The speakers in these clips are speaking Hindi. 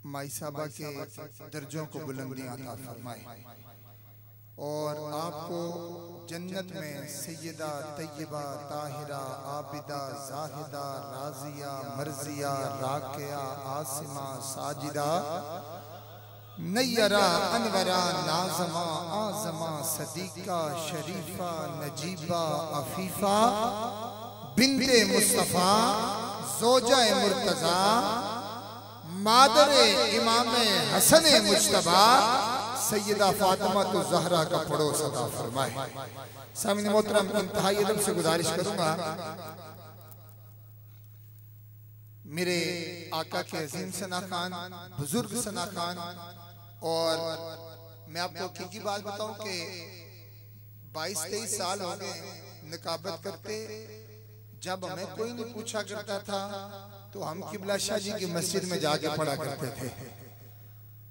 माई साहबा के दर्जों को बुलंदियां अता फरमाए और आपको जन्नत में सैयदा तैयबा ताहिरा आबिदा जाहिदा राजिया मर्जिया राकिया आसिमा साजिदा नय्यरा अनवरा नाज़मा आज़मा सदीका शरीफा नजीबा अफीफा बिन्ते मुस्तफ़ा ज़ौजा मुर्तज़ा मादरे इमाम हसन मुज्तबा सैयदा फातिमा तो ज़हरा का पड़ोस अता फरमाए। सामने मोहतरम इंतहाई अदब से गुजारिश करूंगा, मेरे आका के अजीम सना खान, बुजुर्ग सना खान, और मैं आपको की बात बताऊं कि 22-23 साल हो गए निकाबत करते। जब हमें कोई नहीं पूछा करता था तो हम किबला शाह जी की मस्जिद में जाके पढ़ा करते थे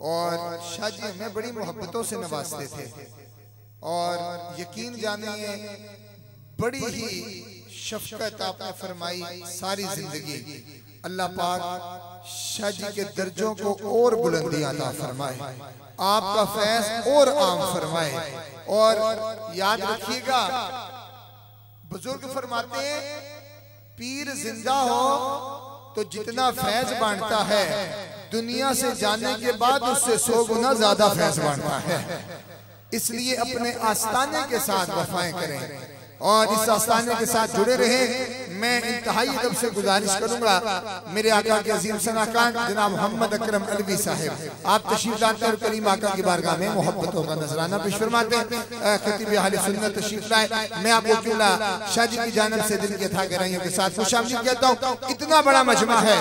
और शाह जी हमें बड़ी मोहब्बतों से नवाजते थे और यकीन जानिए बड़ी ही शफकत आपने फरमाई सारी जिंदगी। अल्लाह पाक शाह जी के दर्जों को और बुलंदियां अता फरमाए, आपका फैज़ और आम फरमाए। और याद रखिएगा, बुजुर्ग फरमाते हैं पीर जिंदा हो तो जितना फैज बांटता है दुनिया से जाने के बाद उससे 100 गुना ज्यादा फैज बांटता है। इसलिए अपने आस्ताने के साथ वफाएं करें और इस आस्ताने के साथ जुड़े रहें। मैं इंतहाई अदब से गुजारिश करूंगा, मेरे आका के अजीम सना खान जनाब मोहम्मद अकरम अलवी साहब, आप तशरीफ लाते और करीम आका की बारगाह में मोहब्बतों का नजराना पेश फरमाते हैं। खतीब अहले सुन्नत तशरीफ लाए। मैं आपको किबला शाह जी की जानिब से दिल की अथा गहराइयों के साथ खुशामदीद कहता हूँ। इतना बड़ा मजमा है।